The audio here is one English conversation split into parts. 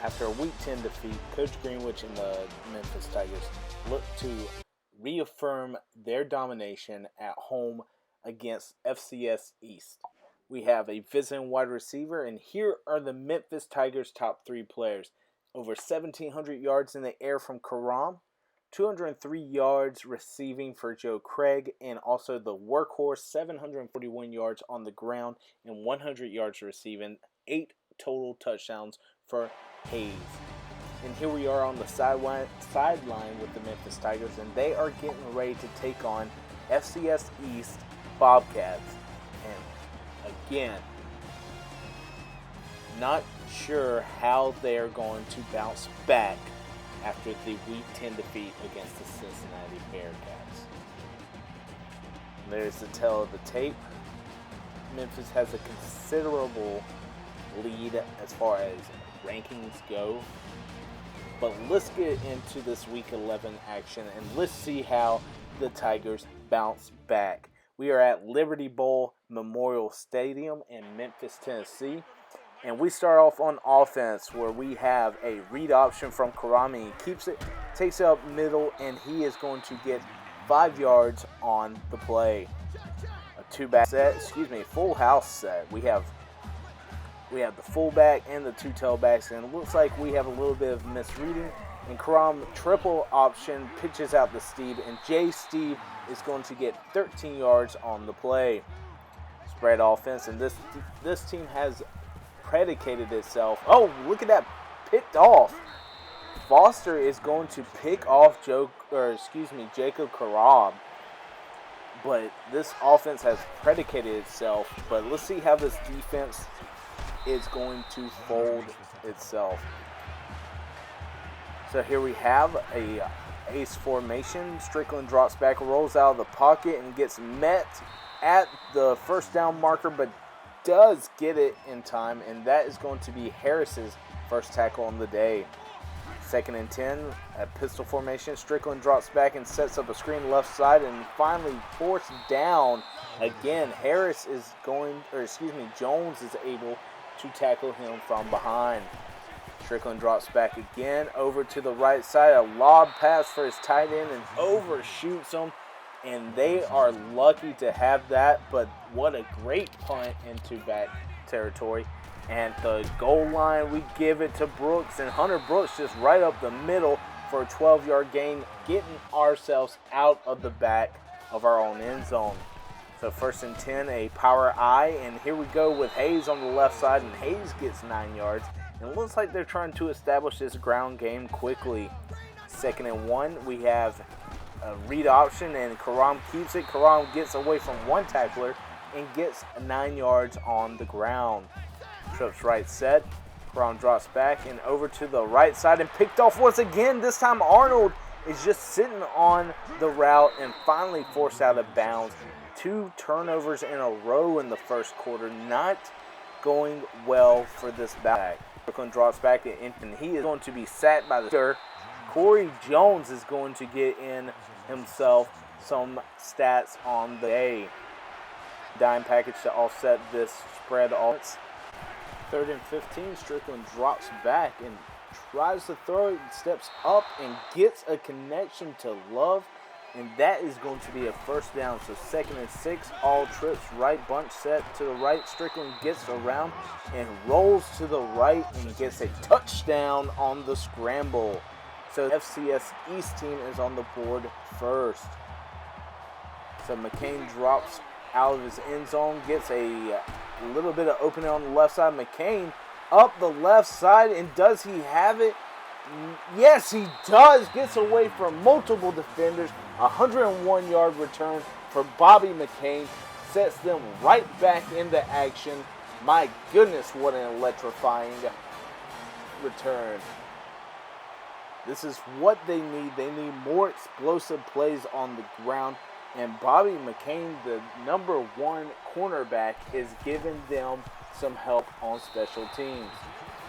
After a Week 10 defeat, Coach Greenwich and the Memphis Tigers look to reaffirm their domination at home against FCS East. We have a visiting wide receiver, and here are the Memphis Tigers' top 3 players. Over 1,700 yards in the air from Karam, 203 yards receiving for Joe Craig, and also the workhorse, 741 yards on the ground and 100 yards receiving, 8 total touchdowns for Hayes. And here we are on the sideline with the Memphis Tigers, and they are getting ready to take on FCS East Bobcats. And again, not sure how they're going to bounce back after the Week 10 defeat against the Cincinnati Bearcats. There's the tail of the tape. Memphis has a considerable lead as far as rankings go. But let's get into this Week 11 action and let's see how the Tigers bounce back. We are at Liberty Bowl Memorial Stadium in Memphis, Tennessee. And we start off on offense where we have a read option from Karami. He keeps it, takes it up middle, and he is going to get 5 yards on the play. A full house set. We have the fullback and the 2 tailbacks, and it looks like we have a little bit of misreading. And Karam triple option pitches out to Steve, and Steve is going to get 13 yards on the play. Spread offense, and this team has predicated itself. Oh, look at that, picked off. Foster is going to pick off Jacob Karam. But this offense has predicated itself. But let's see how this defense is going to fold itself. So here we have a ace formation. Strickland drops back, rolls out of the pocket, and gets met at the first down marker, but does get it in time, and that is going to be Harris's first tackle on the day. 2nd and 10 at pistol formation. Strickland drops back and sets up a screen left side, and finally forced down again. Jones is able to tackle him from behind. Strickland drops back again over to the right side. A lob pass for his tight end and overshoots him. And they are lucky to have that, but what a great punt into back territory. And the goal line, we give it to Brooks, and Hunter Brooks just right up the middle for a 12-yard gain, getting ourselves out of the back of our own end zone. So 1st and 10, a power I, and here we go with Hayes on the left side, and Hayes gets 9 yards. And it looks like they're trying to establish this ground game quickly. 2nd and 1, we have a read option, and Karam keeps it. Karam gets away from one tackler and gets 9 yards on the ground. Trips right set. Karam drops back and over to the right side and picked off once again. This time Arnold is just sitting on the route and finally forced out of bounds. 2 turnovers in a row in the first quarter. Not going well for this back. Brooklyn drops back and he is going to be sacked by the Corey Jones is going to get in himself some stats on the day. Dime package to offset this spread offense. 3rd and 15, Strickland drops back and tries to throw it, steps up and gets a connection to Love, and that is going to be a first down. So 2nd and 6, all trips right, bunch set to the right. Strickland gets around and rolls to the right and gets a touchdown on the scramble. So the FCS East team is on the board first. So McCain drops out of his end zone, gets a little bit of opening on the left side. McCain up the left side, and does he have it? Yes, he does. Gets away from multiple defenders. 101-yard return for Bobby McCain. Sets them right back into action. My goodness, what an electrifying return. This is what they need. They need more explosive plays on the ground. And Bobby McCain, the number 1 cornerback, is giving them some help on special teams.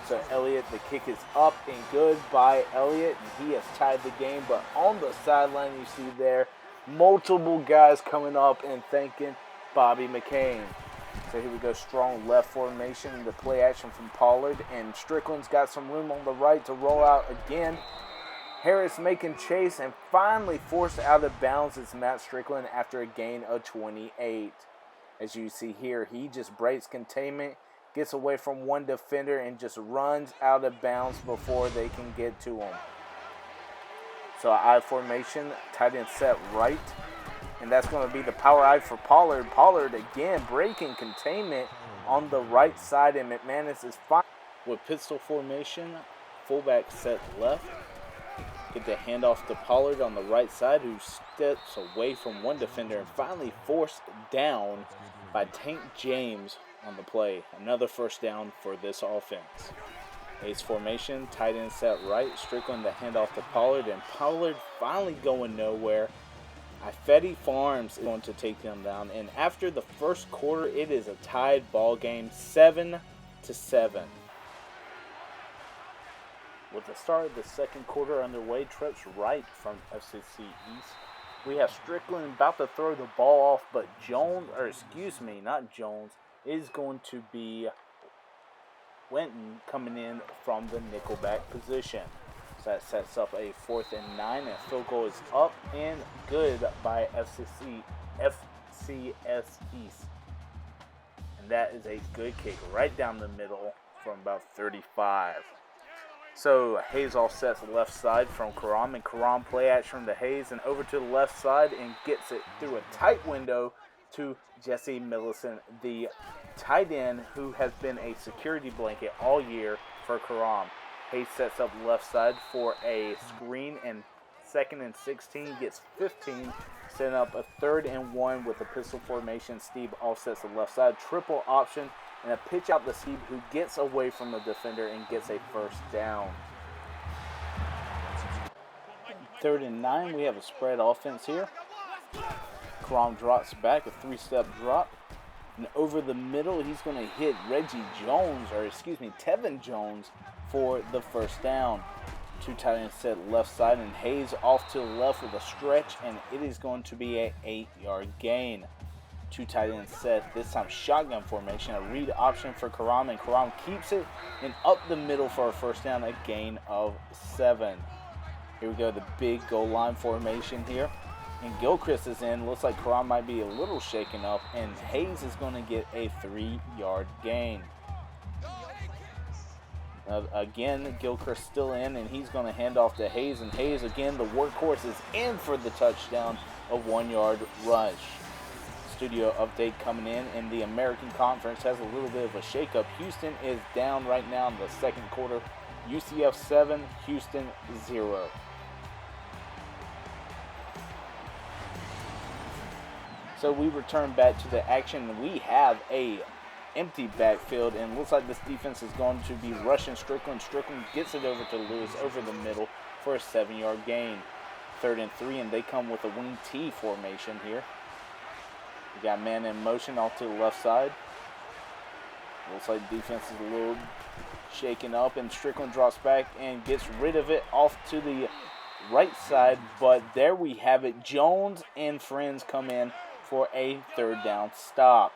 So Elliott, the kick is up and good by Elliott. And he has tied the game. But on the sideline, you see there, multiple guys coming up and thanking Bobby McCain. So here we go, strong left formation, the play action from Pollard, and Strickland's got some room on the right to roll out again. Harris making chase and finally forced out of bounds is Matt Strickland after a gain of 28. As you see here, he just breaks containment, gets away from one defender, and just runs out of bounds before they can get to him. So I formation, tight end set right. And that's going to be the power I for Pollard. Pollard again breaking containment on the right side, and McManus is fine. With pistol formation, fullback set left. Get the handoff to Pollard on the right side, who steps away from one defender and finally forced down by Tank James on the play. Another first down for this offense. Ace formation, tight end set right. Strickland the handoff to Pollard, and Pollard finally going nowhere. Ifedi Farms is going to take them down, and after the first quarter, it is a tied ball game, 7-7. With the start of the second quarter underway, trips right from FCS East. We have Strickland about to throw the ball off, but is going to be Winton coming in from the nickelback position. So that sets up a 4th and 9, and field goal is up and good by FCS East. And that is a good kick right down the middle from about 35. So Hayes offsets the left side from Karam, and Karam play action to Hayes and over to the left side and gets it through a tight window to Jesse Millicent, the tight end who has been a security blanket all year for Karam. Hayes sets up left side for a screen, and 2nd and 16, gets 15, setting up a 3rd and 1 with a pistol formation. Steve offsets the left side, triple option, and a pitch out to Steve, who gets away from the defender and gets a first down. 3rd and 9, we have a spread offense here. Karam drops back, a 3-step drop. And over the middle, he's going to hit Tevin Jones for the first down. 2 tight ends set left side, and Hayes off to the left with a stretch, and it is going to be an 8-yard gain. 2 tight ends set, this time shotgun formation, a read option for Karam, and Karam keeps it and up the middle for a first down, a gain of 7. Here we go, the big goal line formation here. And Gilchrist is in. Looks like Karam might be a little shaken up, and Hayes is going to get a 3-yard gain. Again, Gilchrist still in, and he's going to hand off to Hayes. And Hayes, again, the workhorse, is in for the touchdown, a 1-yard rush. Studio update coming in, and the American Conference has a little bit of a shakeup. Houston is down right now in the second quarter. UCF 7, Houston 0. So we return back to the action. We have a empty backfield, and looks like this defense is going to be rushing Strickland. Strickland gets it over to Lewis over the middle for a 7-yard gain. 3rd and 3, and they come with a wing T formation here. We got man in motion off to the left side. Looks like defense is a little shaken up, and Strickland drops back and gets rid of it off to the right side. But there we have it. Jones and friends come in for a 3rd down stop.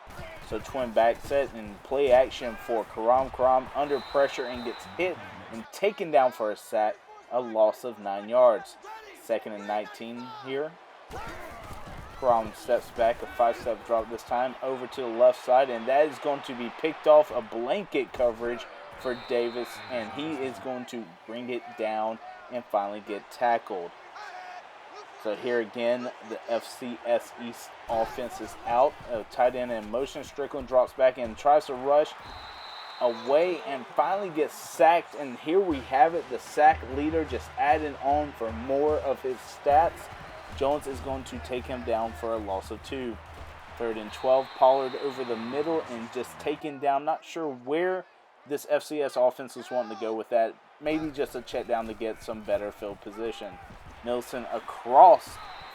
So twin back set and play action for Karam. Karam under pressure and gets hit and taken down for a sack, a loss of 9 yards. 2nd and 19 here. Karam steps back, a 5-step drop this time over to the left side, and that is going to be picked off, a blanket coverage for Davis, and he is going to bring it down and finally get tackled. So here again, the FCS East offense is out. Tight end in motion. Strickland drops back and tries to rush away and finally gets sacked. And here we have it. The sack leader just adding on for more of his stats. Jones is going to take him down for a loss of 2. 3rd and 12. Pollard over the middle and just taken down. Not sure where this FCS offense is wanting to go with that. Maybe just a check down to get some better field position. Nilsson across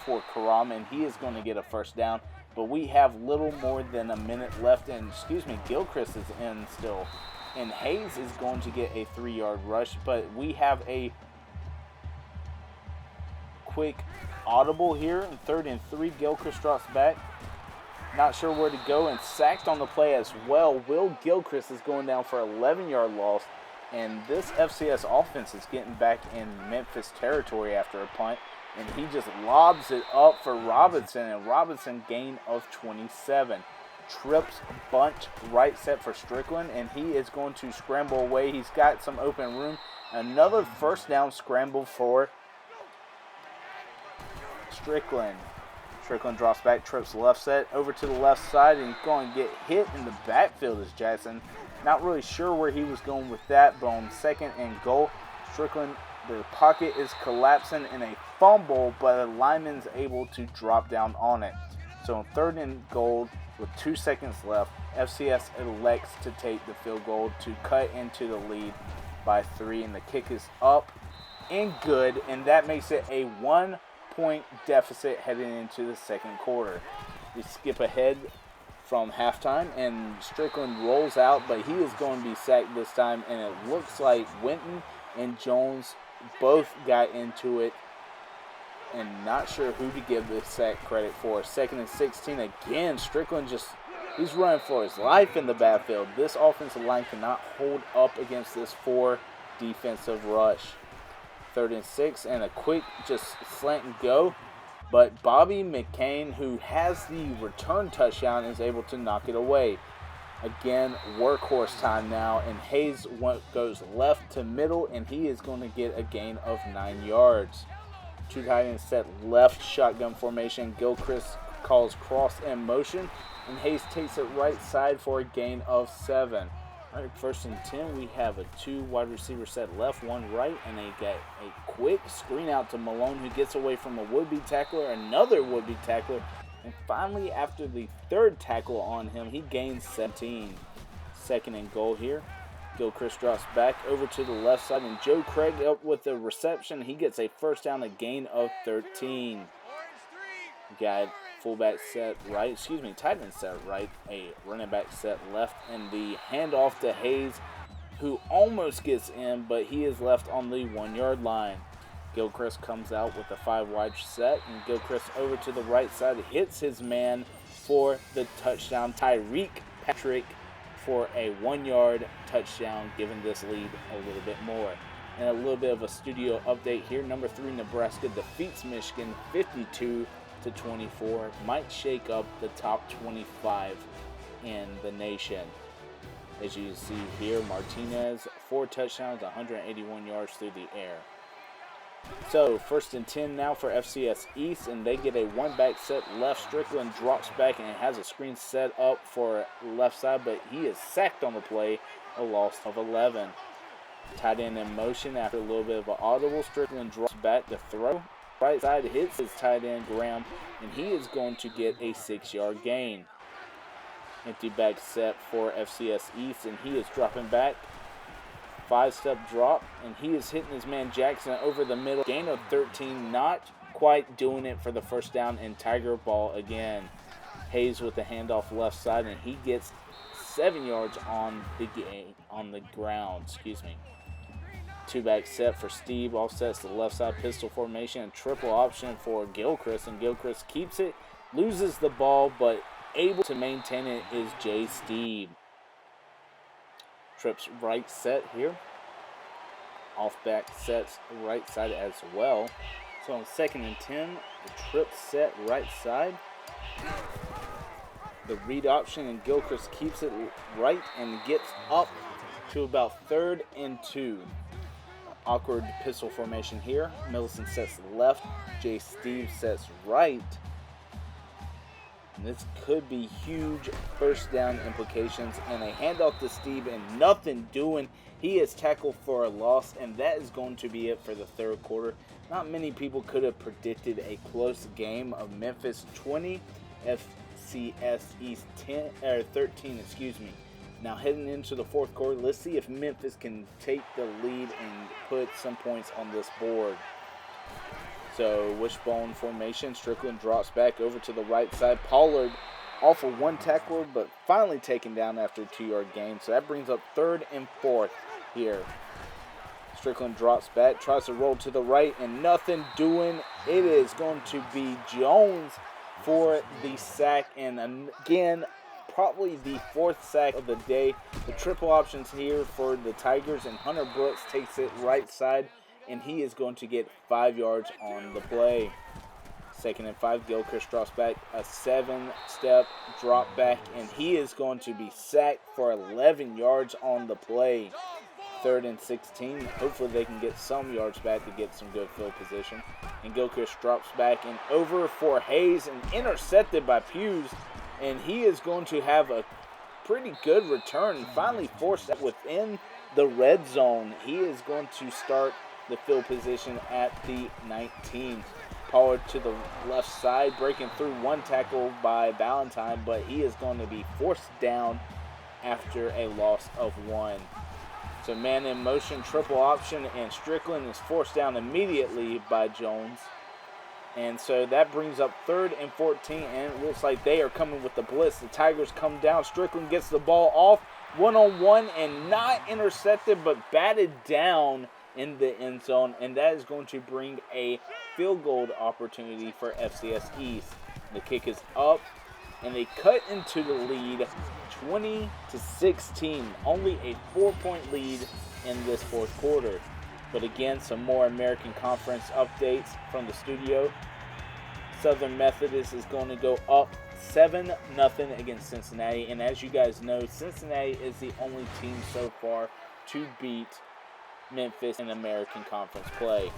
for Karam, and he is going to get a first down. But we have little more than a minute left, and Gilchrist is in still. And Hayes is going to get a 3-yard rush, but we have a quick audible here. 3rd and 3, Gilchrist drops back. not sure where to go, and sacked on the play as well. Will Gilchrist is going down for 11-yard loss, and this FCS offense is getting back in Memphis territory after a punt, and he just lobs it up for Robinson, and Robinson gain of 27. Trips bunch right set for Strickland, and he is going to scramble away. He's got some open room. Another first down scramble for Strickland. Strickland drops back, trips left set over to the left side, and going to get hit in the backfield is Jackson. Not really sure where he was going with that, but on 2nd and goal, Strickland, the pocket is collapsing in a fumble, but the lineman's able to drop down on it. So on 3rd and goal, with 2 seconds left, FCS elects to take the field goal to cut into the lead by 3, and the kick is up and good, and that makes it a 1-point deficit heading into the 2nd quarter. We skip ahead from halftime, and Strickland rolls out, but he is going to be sacked this time, and it looks like Winton and Jones both got into it, and not sure who to give this sack credit for. 2nd and 16 again. Strickland he's running for his life in the backfield. This offensive line cannot hold up against this 4 defensive rush. 3rd and 6, and a quick just slant and go. But Bobby McCain, who has the return touchdown, is able to knock it away. Again, workhorse time now, and Hayes goes left to middle, and he is going to get a gain of 9 yards. 2 tight ends set left shotgun formation. Gilchrist calls cross in motion, and Hayes takes it right side for a gain of 7. All right, 1st and 10, we have a 2 wide receiver set left, 1 right, and they get a quick screen out to Malone, who gets away from a would-be tackler, another would-be tackler, and finally, after the 3rd tackle on him, he gains 17. 2nd and goal here. Gilchrist drops back over to the left side, and Joe Craig up with the reception. He gets a first down, a gain of 13. Got fullback set right, tight end set right, a running back set left, and the handoff to Hayes, who almost gets in, but he is left on the 1-yard line. Gilchrist comes out with a 5 wide set, and Gilchrist over to the right side hits his man for the touchdown. Tyreek Patrick for a 1-yard touchdown, giving this lead a little bit more. And a little bit of a studio update here. Number 3 Nebraska defeats Michigan 52-24. Might shake up the top 25 in the nation. As you see here, Martinez 4 touchdowns, 181 yards through the air. So 1st and 10 now for FCS East, and they get a 1-back set left. Strickland drops back and has a screen set up for left side, but he is sacked on the play, a loss of 11. Tight end in motion after a little bit of an audible. Strickland drops back to throw. Right side hits his tight end Graham, and he is going to get a 6-yard gain. Empty back set for FCS East, and he is dropping back. 5-step drop, and he is hitting his man Jackson over the middle. Gain of 13, not quite doing it for the first down, and Tiger ball again. Hayes with the handoff left side, and he gets 7 yards on the ground. 2-back set for Steve, offsets the left side pistol formation, and triple option for Gilchrist, and Gilchrist keeps it, loses the ball, but able to maintain it is Jay Steve. Trips right set here. Off back sets right side as well. So on 2nd and 10, the trip set right side. The read option, and Gilchrist keeps it right and gets up to about 3rd and 2. Awkward pistol formation here. Middleton sets left. Jay Steve sets right. And this could be huge first down implications, and a handoff to Steve and nothing doing. He is tackled for a loss, and that is going to be it for the 3rd quarter. Not many people could have predicted a close game of Memphis 20, FCS East 13. Now heading into the 4th quarter, let's see if Memphis can take the lead and put some points on this board. So wishbone formation. Strickland drops back over to the right side. Pollard off of 1 tackler, but finally taken down after a 2-yard gain. So that brings up 3rd and 4th here. Strickland drops back, tries to roll to the right, and nothing doing. It is going to be Jones for the sack, and again, probably the 4th sack of the day. The triple options here for the Tigers, and Hunter Brooks takes it right side, and he is going to get 5 yards on the play. 2nd and 5, Gilchrist drops back a 7-step drop back, and he is going to be sacked for 11 yards on the play. 3rd and 16, hopefully they can get some yards back to get some good field position. And Gilchrist drops back and over for Hayes and intercepted by Hughes, and he is going to have a pretty good return, finally forced within the red zone. He is going to start the field position at the 19. Pollard to the left side, breaking through one tackle by Valentine, but he is going to be forced down after a loss of 1. So man in motion, triple option, and Strickland is forced down immediately by Jones. And so that brings up 3rd and 14, and it looks like they are coming with the blitz. The Tigers come down. Strickland gets the ball off one-on-one and not intercepted, but batted down in the end zone, and that is going to bring a field goal opportunity for FCS East. The kick is up, and they cut into the lead 20-16, only a 4-point lead in this 4th quarter. But again, some more American Conference updates from the studio. Southern Methodist is going to go up 7-0 against Cincinnati, and as you guys know, Cincinnati is the only team so far to beat Memphis in American Conference play.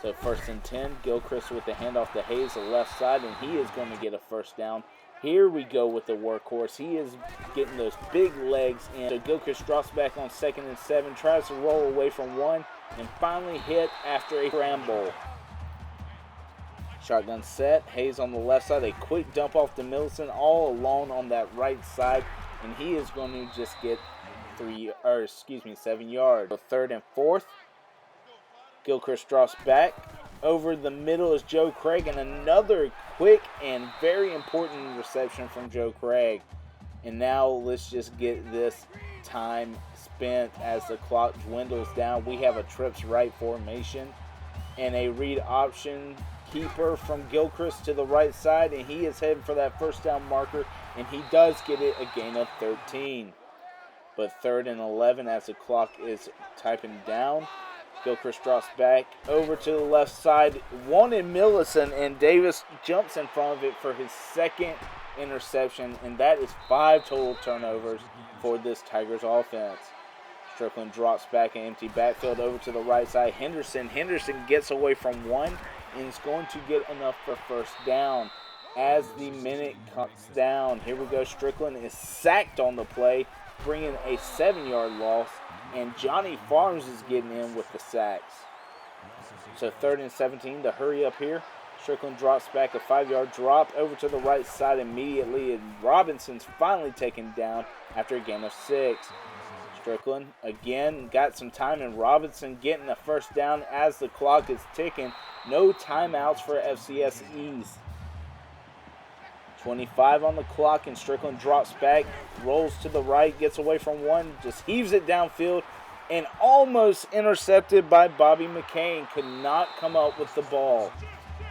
So 1st and 10, Gilchrist with the handoff to Hayes, the left side, and he is going to get a 1st down. Here we go with the workhorse. He is getting those big legs in. So Gilchrist drops back on 2nd and 7, tries to roll away from one, and finally hit after a scramble. Shotgun set, Hayes on the left side, a quick dump off to Middleton, all alone on that right side, and he is going to just get 7 yards. So 3rd and 4th, Gilchrist drops back. Over the middle is Joe Craig, and another quick and very important reception from Joe Craig. And now let's just get this time spent as the clock dwindles down. We have a trips right formation and a read option keeper from Gilchrist to the right side, and he is heading for that 1st down marker, and he does get it, a gain of 13. But 3rd and 11 as the clock is typing down. Gilchrist drops back over to the left side, wanted Millicent, and Davis jumps in front of it for his 2nd interception, and that is 5 total turnovers for this Tigers offense. Strickland drops back an empty backfield over to the right side. Henderson gets away from one and is going to get enough for 1st down. As the minute cuts down, here we go. Strickland is sacked on the play, bringing a 7-yard loss, and Johnny Farms is getting in with the sacks. So 3rd and 17 to hurry up here. Strickland drops back a 5-yard drop over to the right side immediately, and Robinson's finally taken down after a gain of 6. Strickland again got some time, and Robinson getting a 1st down as the clock is ticking. No timeouts for FCS East. 25 on the clock, and Strickland drops back, rolls to the right, gets away from one, just heaves it downfield, and almost intercepted by Bobby McCain. Could not come up with the ball.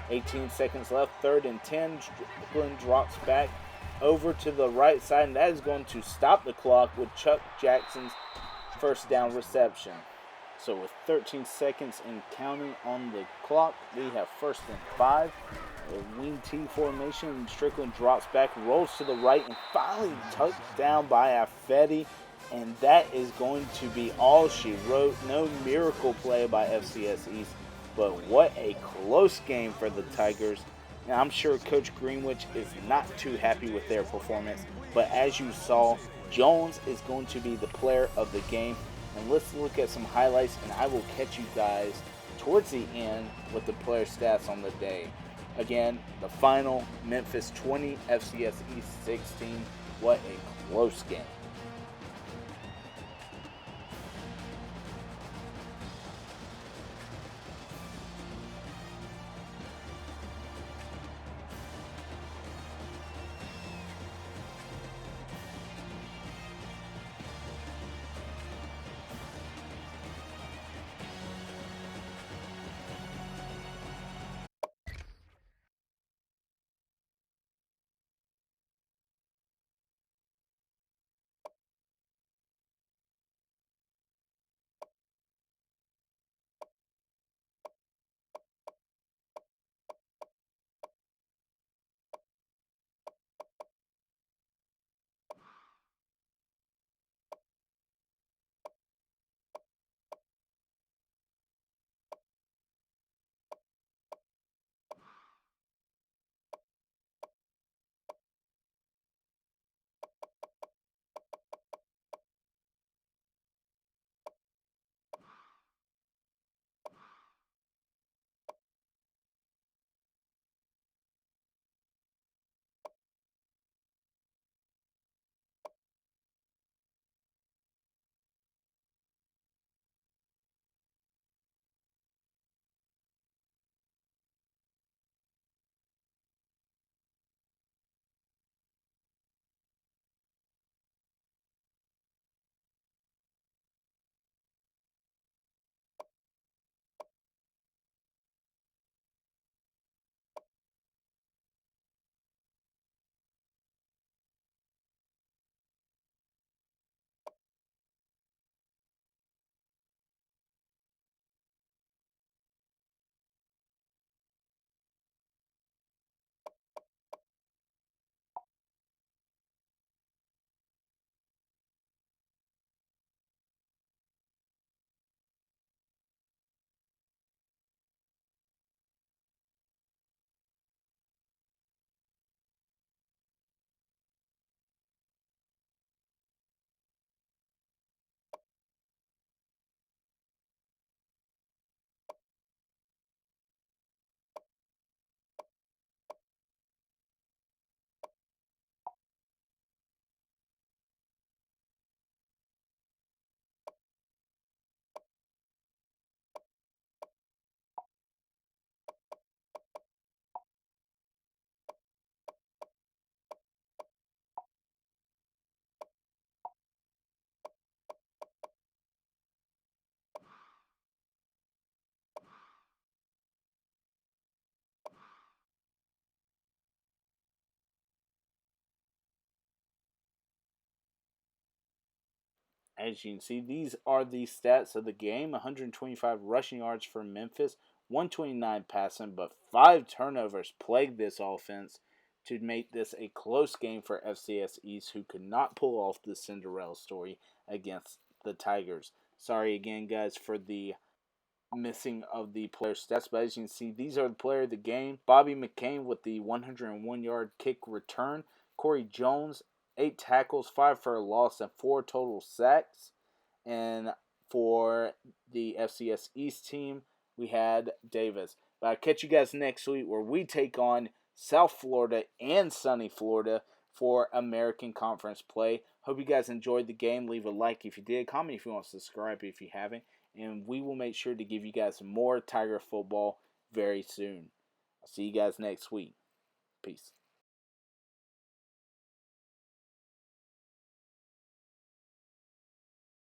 18 seconds left, 3rd and 10. Strickland drops back over to the right side, and that is going to stop the clock with Chuck Jackson's 1st down reception. So with 13 seconds and counting on the clock, we have 1st and 5. A wing T formation. Strickland drops back, rolls to the right, and finally tucked down by Affetti. And that is going to be all she wrote. No miracle play by FCS East, but what a close game for the Tigers. And I'm sure Coach Greenwich is not too happy with their performance, but as you saw, Jones is going to be the player of the game. And let's look at some highlights, and I will catch you guys towards the end with the player stats on the day. Again, the final, Memphis 20, FCS East 16. What a close game. as you can see, these are the stats of the game. 125 rushing yards for Memphis, 129 passing, but 5 turnovers plagued this offense to make this a close game for FCS East, who could not pull off the Cinderella story against the Tigers. Sorry again, guys, for the missing of the player stats, but as you can see, these are the player of the game. Bobby McCain with the 101-yard kick return. Corey Jones, 8 tackles, 5 for a loss, and 4 total sacks. And for the FCS East team, we had Davis. But I'll catch you guys next week where we take on South Florida and sunny Florida for American Conference play. Hope you guys enjoyed the game. Leave a like if you did. Comment if you want to subscribe if you haven't. And we will make sure to give you guys more Tiger football very soon. I'll see you guys next week. Peace.